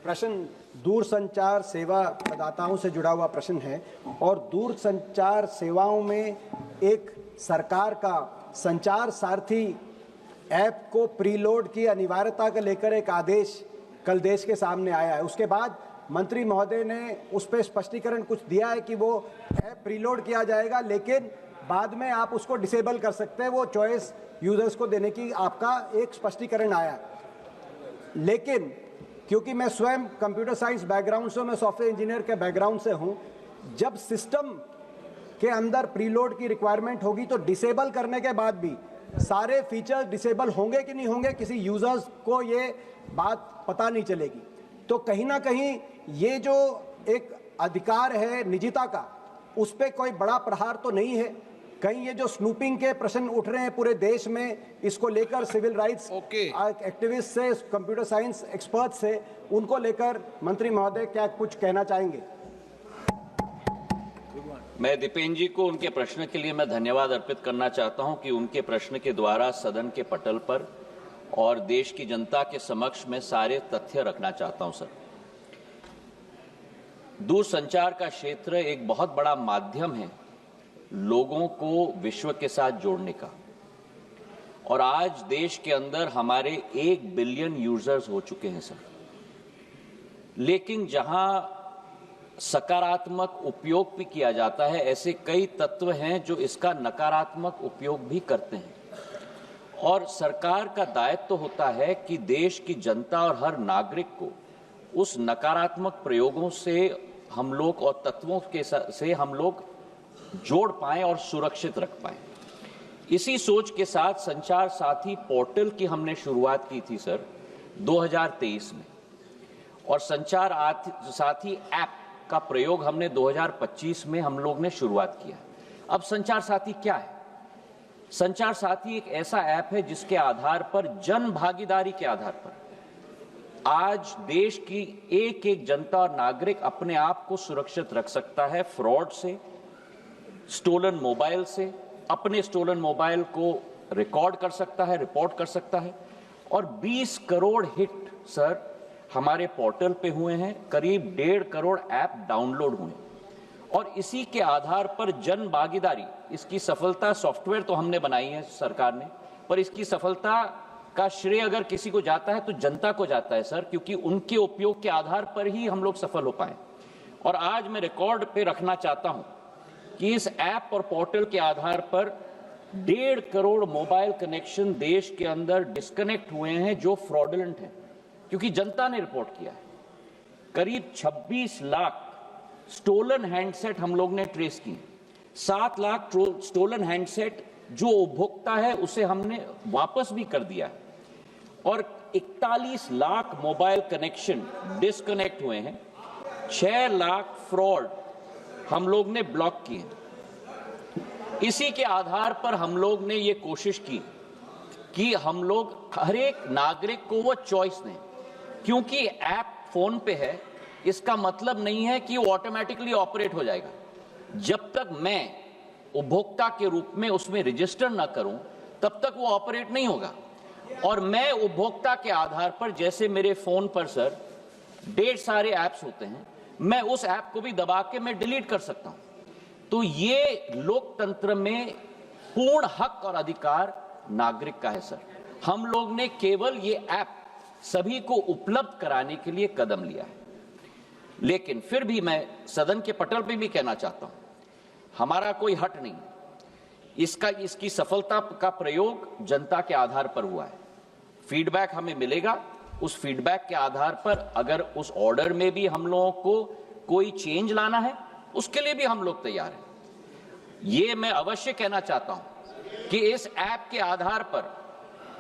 प्रश्न दूरसंचार सेवा प्रदाताओं से जुड़ा हुआ प्रश्न है और दूरसंचार सेवाओं में एक सरकार का संचार सारथी ऐप को प्रीलोड की अनिवार्यता को लेकर एक आदेश कल देश के सामने आया है। उसके बाद मंत्री महोदय ने उस पर स्पष्टीकरण कुछ दिया है कि वो ऐप प्रीलोड किया जाएगा, लेकिन बाद में आप उसको डिसेबल कर सकते हैं, वो चॉइस यूजर्स को देने की आपका एक स्पष्टीकरण आया। लेकिन क्योंकि मैं स्वयं कंप्यूटर साइंस बैकग्राउंड से, मैं सॉफ्टवेयर इंजीनियर के बैकग्राउंड से हूं, जब सिस्टम के अंदर प्रीलोड की रिक्वायरमेंट होगी तो डिसेबल करने के बाद भी सारे फीचर्स डिसेबल होंगे कि नहीं होंगे, किसी यूजर्स को ये बात पता नहीं चलेगी। तो कहीं ना कहीं ये जो एक अधिकार है निजता का, उस पर कोई बड़ा प्रहार तो नहीं है? कहीं ये जो स्नूपिंग के प्रश्न उठ रहे हैं पूरे देश में, इसको लेकर सिविल राइट्स एक्टिविस्ट से, कंप्यूटर साइंस एक्सपर्ट से, उनको लेकर मंत्री महोदय क्या कुछ कहना चाहेंगे? मैं दीपेन जी को उनके प्रश्न के लिए मैं धन्यवाद अर्पित करना चाहता हूं कि उनके प्रश्न के द्वारा सदन के पटल पर और देश की जनता के समक्ष में सारे तथ्य रखना चाहता हूं। सर, दूरसंचार का क्षेत्र एक बहुत बड़ा माध्यम है लोगों को विश्व के साथ जोड़ने का, और आज देश के अंदर हमारे 1 बिलियन यूजर्स हो चुके हैं सर। लेकिन जहां सकारात्मक उपयोग भी किया जाता है, ऐसे कई तत्व हैं जो इसका नकारात्मक उपयोग भी करते हैं, और सरकार का दायित्व तो होता है कि देश की जनता और हर नागरिक को उस नकारात्मक प्रयोगों से हम लोग और तत्वों के से हम लोग जोड़ पाएं और सुरक्षित रख पाएं। इसी सोच के साथ संचार साथी पोर्टल की हमने शुरुआत की थी सर 2023 में, और संचार साथी ऐप का प्रयोग हमने 2025 में हम लोग ने शुरुआत किया। अब संचार साथी क्या है? संचार साथी एक ऐसा ऐप है जिसके आधार पर, जन भागीदारी के आधार पर, आज देश की एक एक जनता और नागरिक अपने आप को सुरक्षित रख सकता है फ्रॉड से, स्टोलन मोबाइल से, अपने स्टोलन मोबाइल को रिकॉर्ड कर सकता है, रिपोर्ट कर सकता है। और 20 करोड़ हिट सर हमारे पोर्टल पे हुए हैं, करीब 1.5 करोड़ ऐप डाउनलोड हुए, और इसी के आधार पर जन भागीदारी, इसकी सफलता, सॉफ्टवेयर तो हमने बनाई है सरकार ने, पर इसकी सफलता का श्रेय अगर किसी को जाता है तो जनता को जाता है सर, क्योंकि उनके उपयोग के आधार पर ही हम लोग सफल हो पाए। और आज मैं रिकॉर्ड पे रखना चाहता हूं कि इस ऐप और पोर्टल के आधार पर 1.5 करोड़ मोबाइल कनेक्शन देश के अंदर डिस्कनेक्ट हुए हैं जो फ्रॉडुलेंट हैं, क्योंकि जनता ने रिपोर्ट किया है। करीब 26 लाख स्टोलन हैंडसेट हम लोग ने ट्रेस किए, 7 लाख स्टोलन हैंडसेट जो उपभोक्ता है उसे हमने वापस भी कर दिया है, और 41 लाख मोबाइल कनेक्शन डिस्कनेक्ट हुए हैं, 6 लाख फ्रॉड हम लोग ने ब्लॉक किए। इसी के आधार पर हम लोग ने ये कोशिश की कि हम लोग हर एक नागरिक को वो चॉइस दें, क्योंकि ऐप फोन पे है, इसका मतलब नहीं है कि वो ऑटोमेटिकली ऑपरेट हो जाएगा। जब तक मैं उपभोक्ता के रूप में उसमें रजिस्टर ना करूं, तब तक वो ऑपरेट नहीं होगा। और मैं उपभोक्ता के आधार पर, जैसे मेरे फोन पर सर ढेर सारे ऐप्स होते हैं, मैं उस ऐप को भी दबा के मैं डिलीट कर सकता हूं। तो ये लोकतंत्र में पूर्ण हक और अधिकार नागरिक का है सर। हम लोग ने केवल ये ऐप सभी को उपलब्ध कराने के लिए कदम लिया है। लेकिन फिर भी मैं सदन के पटल पे भी कहना चाहता हूं, हमारा कोई हट नहीं, इसकी सफलता का प्रयोग जनता के आधार पर हुआ है। फीडबैक हमें मिलेगा, उस फीडबैक के आधार पर अगर उस ऑर्डर में भी हम लोगों को कोई चेंज लाना है, उसके लिए भी हम लोग तैयार हैं। ये मैं अवश्य कहना चाहता हूं कि इस ऐप के आधार पर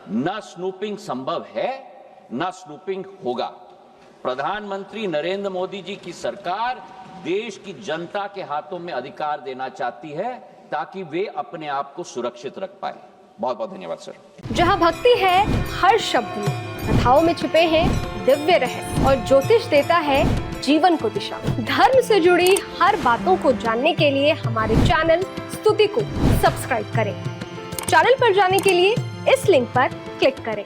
न स्नूपिंग संभव है, न स्नूपिंग होगा। प्रधानमंत्री नरेंद्र मोदी जी की सरकार देश की जनता के हाथों में अधिकार देना चाहती है ताकि वे अपने आप को सुरक्षित रख पाए। बहुत बहुत धन्यवाद सर। जहां भक्ति है हर शब्द में, कथाओं में छुपे हैं दिव्य रहस्य, और ज्योतिष देता है जीवन को दिशा। धर्म से जुड़ी हर बातों को जानने के लिए हमारे चैनल स्तुति को सब्सक्राइब करें। चैनल पर जाने के लिए इस लिंक पर क्लिक करें।